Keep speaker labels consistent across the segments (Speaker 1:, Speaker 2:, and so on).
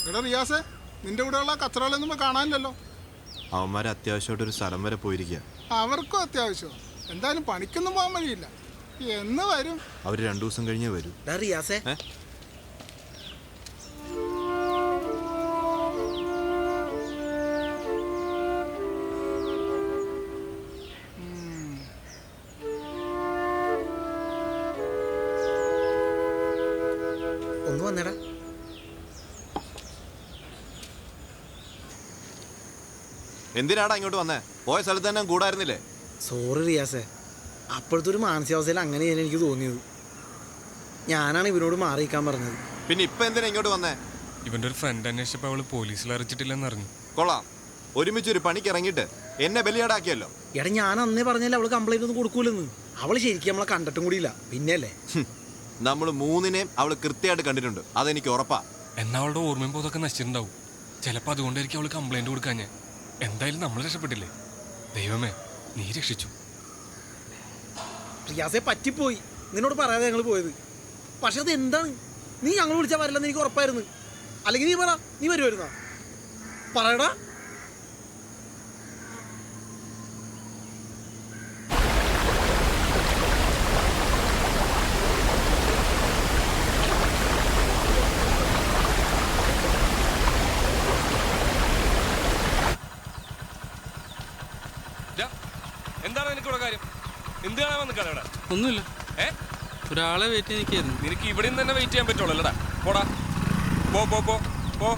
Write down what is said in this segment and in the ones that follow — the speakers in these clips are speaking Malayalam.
Speaker 1: എടാ റിയാസേ, നിന്റെ കൂടെയുള്ള കച്ചറകളൊന്നും കാണാനില്ലല്ലോ.
Speaker 2: അവന്മാരെ അത്യാവശ്യമായിട്ട് ഒരു സ്ഥലം വരെ പോയിരിക്കുക.
Speaker 1: അവർക്കും അത്യാവശ്യം. എന്തായാലും പണിക്കൊന്നും പോകാൻ വഴിയില്ല. എന്ന് വരും?
Speaker 2: അവർ 2 ദിവസം കഴിഞ്ഞേ വരൂ.
Speaker 3: റിയാസേ, ഒന്ന് വന്നേടാ.
Speaker 2: എന്തിനാടാ ഇങ്ങോട്ട് വന്നേ? പോയ സ്ഥലത്ത് തന്നെ കൂടായിരുന്നില്ലേ?
Speaker 3: സോറി റിയാസേ, അപ്പോഴത്തെ ഒരു മാനസികാവസ്ഥയിൽ അങ്ങനെയാണ് എനിക്ക് തോന്നിയത്. ഞാനാണ് ഇവരോട് മാറിയിക്കാൻ പറഞ്ഞത്.
Speaker 2: പിന്നെ ഇപ്പൊ എന്തിനാ ഇങ്ങോട്ട് വന്നേ?
Speaker 4: ഇവന്റെ ഒരു ഫ്രണ്ട് അന്വേഷിച്ചപ്പോൾ അവള് പോലീസിൽ അറിയിച്ചിട്ടില്ലെന്ന് അറിഞ്ഞു.
Speaker 2: കൊള്ളാം, ഒരുമിച്ചൊരു പണിക്ക് ഇറങ്ങിയിട്ട് എന്നെ ബലിയാടാക്കിയല്ലോ.
Speaker 3: എടാ, ഞാൻ അന്നേ പറഞ്ഞല്ലേ അവള് കംപ്ലൈന്റ് ഒന്നും കൊടുക്കൂലെന്ന്. അവള് ശരിക്കും നമ്മളെ കണ്ടിട്ടും കൂടിയില്ല. പിന്നെയല്ലേ
Speaker 2: നമ്മൾ 3-നെയും അവള് കൃത്യമായിട്ട് കണ്ടിട്ടുണ്ട്, അതെനിക്ക് ഉറപ്പാ.
Speaker 4: എന്നാ അവളുടെ ഓർമ്മയും പോതൊക്കെ നശിച്ചിട്ടുണ്ടാവും. ചിലപ്പോ അതുകൊണ്ടായിരിക്കും അവള് കംപ്ലൈന്റ് കൊടുക്കാഞ്ഞേ. എന്തായാലും നമ്മൾ രക്ഷപ്പെട്ടില്ലേ? ദൈവമേ, നീ രക്ഷിച്ചു.
Speaker 3: റിയാസെ, പറ്റിപ്പോയി. നിന്നോട് പറയാതെ ഞങ്ങൾ പോയത്. പക്ഷെ അത് എന്താണ്, നീ ഞങ്ങൾ വിളിച്ചാൽ വരില്ലെന്ന് എനിക്ക് ഉറപ്പായിരുന്നു. അല്ലെങ്കിൽ നീ പറ, നീ വരുമായിരുന്നാ? പറയടാ.
Speaker 4: എന്താണ് എനിക്കുള്ള കാര്യം? എന്ത് കാണാൻ വന്നിക്കാണ് ഇവിടെ?
Speaker 5: ഒന്നുമില്ല, ഒരാളെ വെയിറ്റ് നിൽക്കായിരുന്നു.
Speaker 4: നിനക്ക് ഇവിടെ നിന്ന് തന്നെ വെയിറ്റ് ചെയ്യാൻ പറ്റുള്ളൂ അല്ലടാ. പോടാ, പോ പോ പോ പോ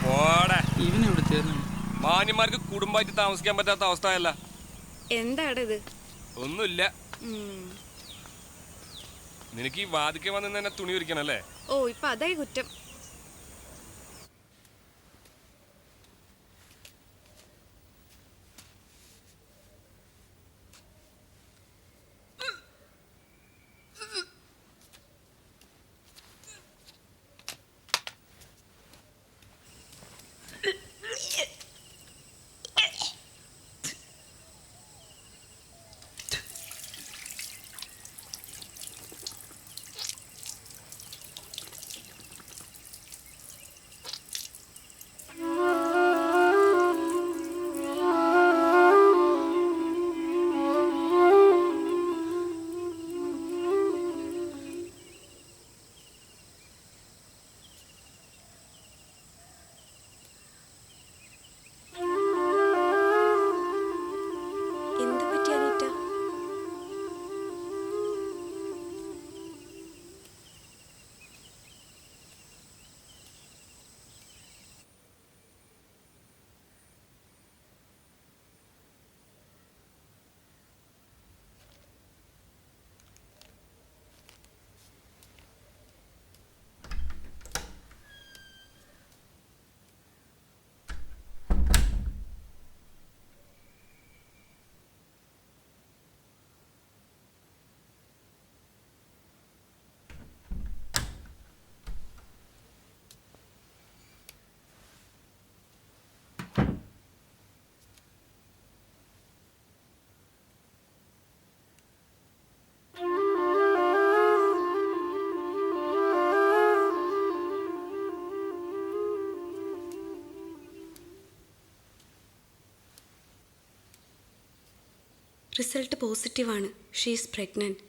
Speaker 4: പോടാ.
Speaker 5: ഇവനെവിടുത്തെ
Speaker 4: മാന്യന്മാർക്ക് കുടുംബമായിട്ട് താമസിക്കാൻ പറ്റാത്ത അവസ്ഥയല്ല.
Speaker 6: എന്താണ് ഇത്?
Speaker 4: ഒന്നുമില്ല. നിനക്ക് ഈ വാതിക്കെ വന്ന് തന്നെ തുണി വിരിക്കണം അല്ലേ?
Speaker 6: ഓ, ഇപ്പൊ അതായി കുറ്റം. റിസൾട്ട് പോസിറ്റീവാണ്. She is pregnant.